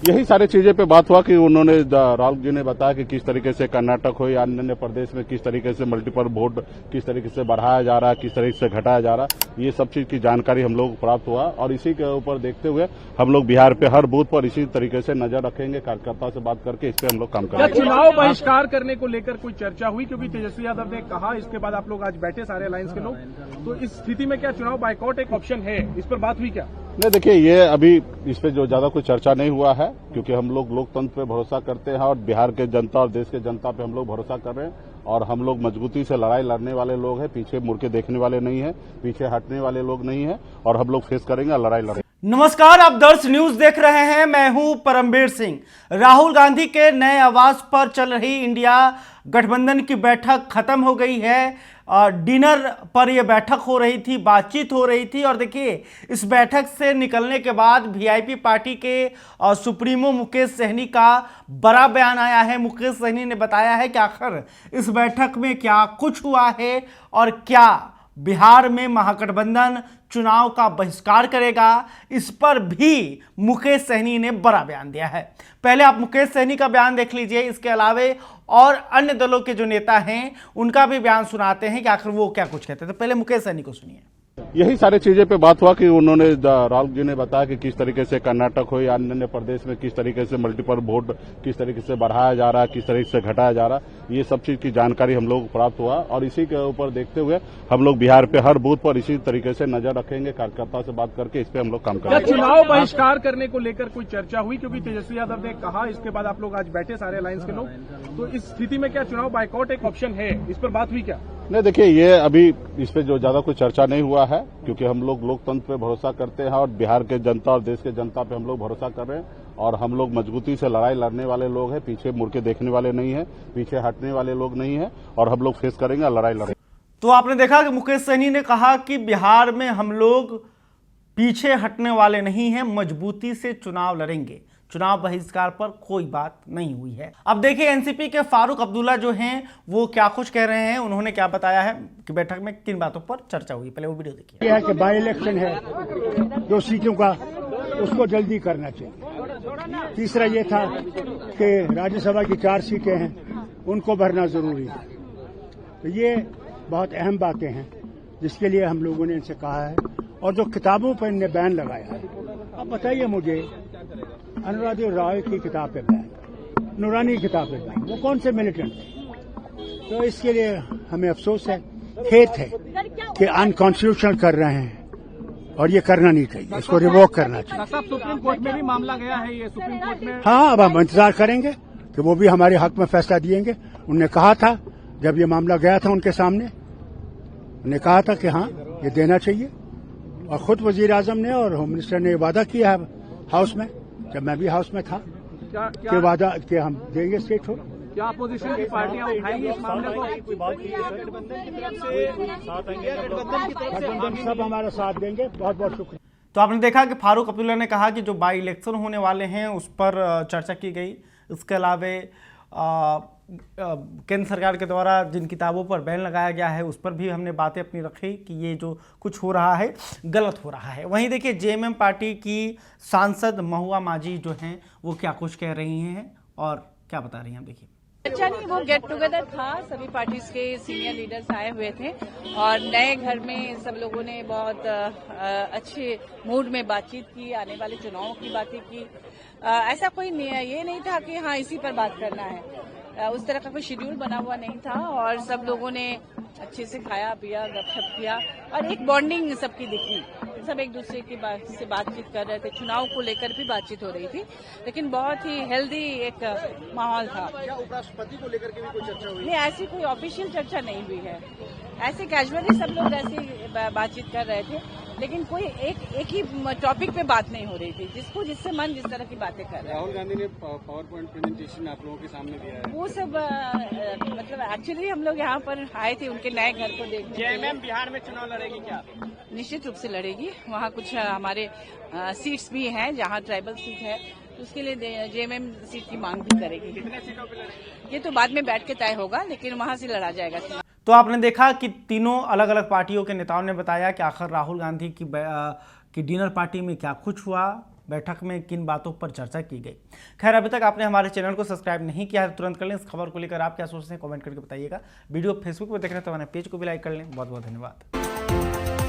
यही सारी चीजें पे बात हुआ कि उन्होंने राहुल जी ने बताया कि किस तरीके से कर्नाटक हो या अन्य प्रदेश में किस तरीके से मल्टीपल वोट किस तरीके से बढ़ाया जा रहा है, किस तरीके से घटाया जा रहा है, ये सब चीज की जानकारी हम लोग प्राप्त हुआ और इसी के ऊपर देखते हुए हम लोग बिहार पे हर बूथ पर इसी तरीके से नजर रखेंगे, कार्यकर्ताओं से बात करके इस पे हम लोग काम करेंगे। चुनाव बहिष्कार करने को लेकर कोई चर्चा हुई? क्योंकि तेजस्वी यादव ने कहा, इसके बाद आप लोग आज बैठे सारे अलायंस के लोग, तो इस स्थिति में क्या चुनाव बाइकआउट एक ऑप्शन है? इस पर बात हुई क्या? नहीं, देखिए, ये अभी इस पे जो ज्यादा कोई चर्चा नहीं हुआ है क्योंकि हम लोग लोकतंत्र पे भरोसा करते हैं और बिहार के जनता और देश के जनता पे हम लोग भरोसा कर रहे हैं और हम लोग मजबूती से लड़ाई लड़ने वाले लोग हैं, पीछे मुड़ के देखने वाले नहीं है, पीछे हटने वाले लोग नहीं है और हम लोग फेस करेंगे और लड़ाई लड़ेंगे। नमस्कार, आप दर्श न्यूज देख रहे हैं। मैं हूं परमवीर सिंह। राहुल गांधी के नए आवास पर चल रही इंडिया गठबंधन की बैठक खत्म हो गई है। डिनर पर यह बैठक हो रही थी, बातचीत हो रही थी और देखिए, इस बैठक से निकलने के बाद वीआईपी पार्टी के सुप्रीमो मुकेश सहनी का बड़ा बयान आया है। मुकेश सहनी ने बताया है कि आखिर इस बैठक में क्या कुछ हुआ है और क्या बिहार में महागठबंधन चुनाव का बहिष्कार करेगा। इस पर भी मुकेश सहनी ने बड़ा बयान दिया है। पहले आप मुकेश सहनी का बयान देख लीजिए, इसके अलावे और अन्य दलों के जो नेता हैं उनका भी बयान सुनाते हैं कि आखिर वो क्या कुछ कहते हैं। तो पहले मुकेश सहनी को सुनिए। यही सारी चीजें पे बात हुआ कि उन्होंने राहुल जी ने बताया कि किस तरीके से कर्नाटक हो या अन्य प्रदेश में किस तरीके से मल्टीपल वोट किस तरीके से बढ़ाया जा रहा है, किस तरीके से घटाया जा रहा है, ये सब चीज की जानकारी हम लोग प्राप्त हुआ और इसी के ऊपर देखते हुए हम लोग बिहार पे हर बूथ पर इसी तरीके से नजर रखेंगे, कार्यकर्ताओं से बात करके इस पे हम लोग काम करेंगे। चुनाव बहिष्कार करने को लेकर कोई चर्चा हुई? क्योंकि तेजस्वी यादव ने कहा, इसके बाद आप लोग आज बैठे सारे अलायंस के लोग, तो इस स्थिति में क्या चुनाव बाइकआउट एक ऑप्शन है? इस पर बात हुई क्या? नहीं, देखिए, ये अभी इस पे जो ज्यादा कोई चर्चा नहीं हुआ है क्योंकि हम लोग लोकतंत्र पे भरोसा करते हैं और बिहार के जनता और देश के जनता पे हम लोग भरोसा कर रहे हैं और हम लोग मजबूती से लड़ाई लड़ने वाले लोग हैं, पीछे मुड़ के देखने वाले नहीं है, पीछे हटने वाले लोग नहीं है और हम लोग फेस करेंगे और लड़ाई लड़ेंगे। तो आपने देखा कि मुकेश सहनी ने कहा कि बिहार में हम लोग पीछे हटने वाले नहीं हैं, मजबूती से चुनाव लड़ेंगे। चुनाव बहिष्कार पर कोई बात नहीं हुई है। अब देखिए, एनसीपी के फारूक अब्दुल्ला जो हैं वो क्या कुछ कह रहे हैं, उन्होंने क्या बताया है कि बैठक में किन बातों पर चर्चा हुई। पहले वो वीडियो देखिए। यह है कि बाई इलेक्शन है 2 सीटों का, उसको जल्दी करना चाहिए। तीसरा ये था कि राज्यसभा की 4 सीटें हैं, उनको भरना जरूरी है। तो ये बहुत अहम बातें हैं जिसके लिए हम लोगों ने इनसे कहा है और जो किताबों पर इनने बैन लगाया है। अब बताइए मुझे, अनुराग राय की किताब पे बैन, नूरानी की किताब पे बैन, वो कौन से मिलिटेंट थे? तो इसके लिए हमें अफसोस है, खेद है कि अनकॉन्स्टिट्यूशनल कर रहे हैं और ये करना नहीं चाहिए, इसको रिवोक करना चाहिए। सुप्रीम कोर्ट में भी मामला गया है, ये सुप्रीम कोर्ट में। हाँ, अब हम इंतजार करेंगे कि वो भी हमारे हक में फैसला दिएंगे। उन्होंने कहा था, जब ये मामला गया था उनके सामने, उन्होंने कहा था कि हाँ, ये देना चाहिए और खुद वजीर आजम ने और होम मिनिस्टर ने वादा किया है हाउस में, जब मैं भी हाउस में था, कि वादा कि हम देंगे स्टेट हो। क्या अपोजिशन की पार्टियां उठाएंगी इस मामले को? गठबंधन सब हमारा साथ देंगे। बहुत बहुत शुक्रिया। तो आपने देखा कि फारूक अब्दुल्ला ने कहा कि जो बाई इलेक्शन होने वाले हैं उस पर चर्चा की गई। इसके अलावे केंद्र सरकार के द्वारा जिन किताबों पर बैन लगाया गया है उस पर भी हमने बातें अपनी रखी कि ये जो कुछ हो रहा है गलत हो रहा है। वहीं देखिए, जेएमएम पार्टी की सांसद महुआ माझी जो हैं वो क्या कुछ कह रही हैं और क्या बता रही हैं, हम देखिए। अच्छा नहीं, वो गेट टुगेदर था, सभी पार्टीज के सीनियर लीडर्स आए हुए थे और नए घर में सब लोगों ने बहुत अच्छे मूड में बातचीत की, आने वाले चुनावों की बातें की। ऐसा कोई ये नहीं था कि हाँ इसी पर बात करना है, उस तरह का कोई शेड्यूल बना हुआ नहीं था और सब लोगों ने अच्छे से खाया पिया, गपशप किया और एक बॉन्डिंग सबकी दिखी। सब एक दूसरे की से बातचीत कर रहे थे, चुनाव को लेकर भी बातचीत हो रही थी, लेकिन बहुत ही हेल्दी एक माहौल था। क्या उपराष्ट्रपति को लेकर के भी कोई चर्चा हुई? नहीं, ऐसी कोई ऑफिशियल चर्चा नहीं हुई है, ऐसे कैजुअली सब लोग ऐसी बातचीत कर रहे थे, लेकिन कोई एक ही टॉपिक पे बात नहीं हो रही थी, जिसको जिससे मन जिस तरह की बातें कर रहे हैं। राहुल गांधी ने पावर पॉइंट प्रेजेंटेशन आप लोगों के सामने दिया है, वो सब मतलब एक्चुअली हम लोग यहाँ पर आए थे उनके नए घर को देखने। जेएमएम बिहार में चुनाव लड़ेगी क्या? निश्चित रूप से लड़ेगी। वहाँ कुछ हमारे सीट्स भी हैं जहाँ ट्राइबल सीट है, तो उसके लिए जेएमएम सीट की मांग भी करेगी। कितने सीटों पे लड़ेगी? ये तो बाद में बैठ के तय होगा, लेकिन वहाँ से लड़ा जाएगा चुनाव। तो आपने देखा कि तीनों अलग अलग पार्टियों के नेताओं ने बताया कि आखिर राहुल गांधी की डिनर पार्टी में क्या कुछ हुआ, बैठक में किन बातों पर चर्चा की गई। खैर, अभी तक आपने हमारे चैनल को सब्सक्राइब नहीं किया है तो तुरंत कर लें। इस खबर को लेकर आप क्या सोचते हैं कमेंट करके बताइएगा। वीडियो फेसबुक पर देख रहे हैं तो हमारे पेज को भी लाइक कर लें। बहुत बहुत धन्यवाद।